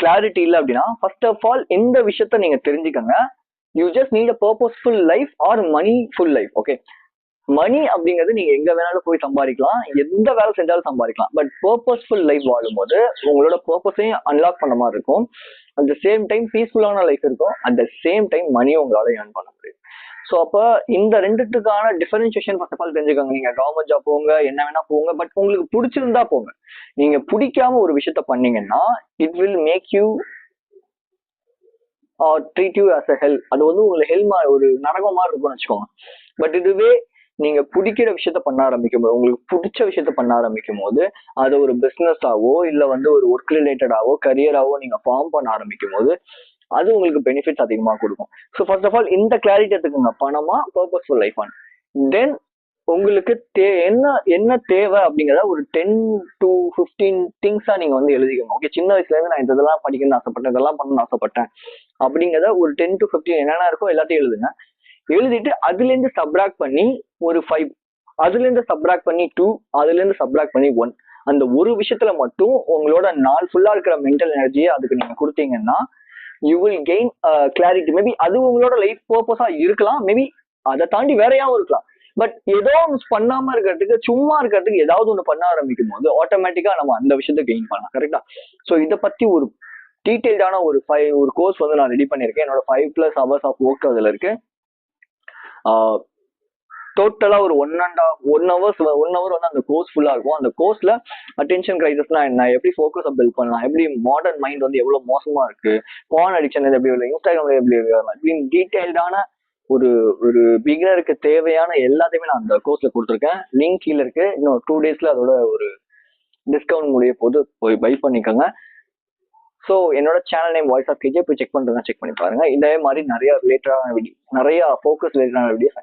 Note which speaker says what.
Speaker 1: Clarity இல்லை அப்படின்னா first of all இந்த விஷயத்த நீங்க தெரிஞ்சுக்கங்க. You just need a purposeful life or money full life. Okay, money அப்படிங்கிறது நீங்க எங்க வேணாலும் போய் சம்பாதிக்கலாம், எந்த வேலை செஞ்சாலும் சம்பாதிக்கலாம். பட் பர்பஸ்ஃபுல் லைஃப் வாழும்போது உங்களோட பர்பஸையும் அன்லாக் பண்ண மாதிரி இருக்கும். அட் த சேம் டைம் பீஸ்ஃபுல்லான லைஃப் இருக்கும். அட் த சேம் டைம் மணியும் உங்களால ஏர்ன் பண்ண முடியும். ஸோ அப்ப இந்த ரெண்டுத்துக்கான டிஃபரன்சியேஷன் ஃபர்ஸ்ட் ஆஃப் ஆல் தெரிஞ்சுக்கோங்க. நீங்க கவர்மெண்ட் ஜாப் போங்க, என்ன வேணா போங்க, பட் உங்களுக்கு பிடிச்சிருந்தா போங்க. நீங்க பிடிக்காம ஒரு விஷயத்த பண்ணீங்கன்னா it will make you treat you as a hell. அது வந்து உங்களுக்கு ஒரு நரகம் மாதிரி இருக்கும்னு வச்சுக்கோங்க. பட் இதுவே நீங்க பிடிக்கிற விஷயத்த பண்ண ஆரம்பிக்கும் போது, உங்களுக்கு பிடிச்ச விஷயத்த பண்ண ஆரம்பிக்கும் போது அது ஒரு பிசினஸ் ஆவோ இல்ல வந்து ஒரு ஒர்க் ரிலேட்டடாவோ கரியராவோ நீங்க ஃபார்ம் பண்ண ஆரம்பிக்கும் போது அது உங்களுக்கு பெனிஃபிட்ஸ் அதிகமா கொடுக்கும். ஸோ ஃபர்ஸ்ட் ஆஃப் ஆல் இந்த கிளாரிட்டி எடுத்துக்கோங்க, பணமா பர்பஸ்ஃபுல் லைஃப் ஆன். தென் உங்களுக்கு என்ன என்ன தேவை அப்படிங்கிறத ஒரு 10 to 15 திங்ஸா நீங்க வந்து எழுதிக்கணும். ஓகே, சின்ன வயசுல இருந்து நான் இதெல்லாம் படிக்கணும்னு ஆசைப்பட்டேன், இதெல்லாம் பண்ணணும்னு ஆசைப்பட்டேன் அப்படிங்கிறத ஒரு 10 to 15 என்னென்ன இருக்கோ எல்லாத்தையும் எழுதுங்க. எழுதிட்டு அதுல இருந்து சப்ராக்ட் பண்ணி ஒரு 5, அதுல இருந்து சப்ராக்ட் பண்ணி 2, அதுல இருந்து சப்ராக்ட் பண்ணி 1. அந்த ஒரு விஷயத்துல மட்டும் உங்களோட நாள் ஃபுல்லா இருக்கிற மென்டல் எனர்ஜியை அதுக்கு நீங்க கொடுத்தீங்கன்னா you will gain clarity. Maybe அது உங்களோட லைஃப் பர்பஸா இருக்கலாம், மேபி அதை தாண்டி வேறையாவும் இருக்கலாம். பட் ஏதோ ஒன்று பண்ணாம இருக்கிறதுக்கு, சும்மா இருக்கிறதுக்கு ஏதாவது ஒன்று பண்ண ஆரம்பிக்கும் போது ஆட்டோமேட்டிக்கா நம்ம அந்த விஷயத்த கெயின் பண்ணலாம். கரெக்டா? ஸோ இதை பத்தி ஒரு டீடைல்டான ஒரு கோர்ஸ் வந்து நான் ரெடி பண்ணியிருக்கேன். என்னோட 5+ hours ஆஃப் ஒர்க் அதுல இருக்கு. டோட்டலா ஒரு 1 hour வந்து அந்த கோர்ஸ் ஃபுல்லா இருக்கும். அந்த கோர்ஸ்ல அட்டென்ஷன் கிரைசிஸ்னா என்ன, எப்படி ஃபோக்கஸ் பில்ட் பண்ணலாம், எப்படி மாடர்ன் மைண்ட் வந்து எவ்வளவு மோசமா இருக்கு, பான் அடிக்ஷன் எப்படி இல்லை, இன்ஸ்டாகிராம்ல எப்படி இப்படின்னு டீடைல்டான ஒரு பிகினருக்கு தேவையான எல்லாத்தையுமே நான் அந்த கோர்ஸ்ல கொடுத்துருக்கேன். லிங்க் கீழே இருக்கு. இன்னும் 2 daysல அதோட ஒரு டிஸ்கவுண்ட் முடிய போது போய் பை பண்ணிக்கோங்க. ஸோ என்னோட channel name voice of KJ, போய் செக் பண்றதுனா செக் பண்ணி பாருங்க. இதே மாதிரி நிறைய ரிலேட்டடான வீடியோ, நிறைய ஃபோக்கஸ் ரிலேட்டடான வீடியோஸ்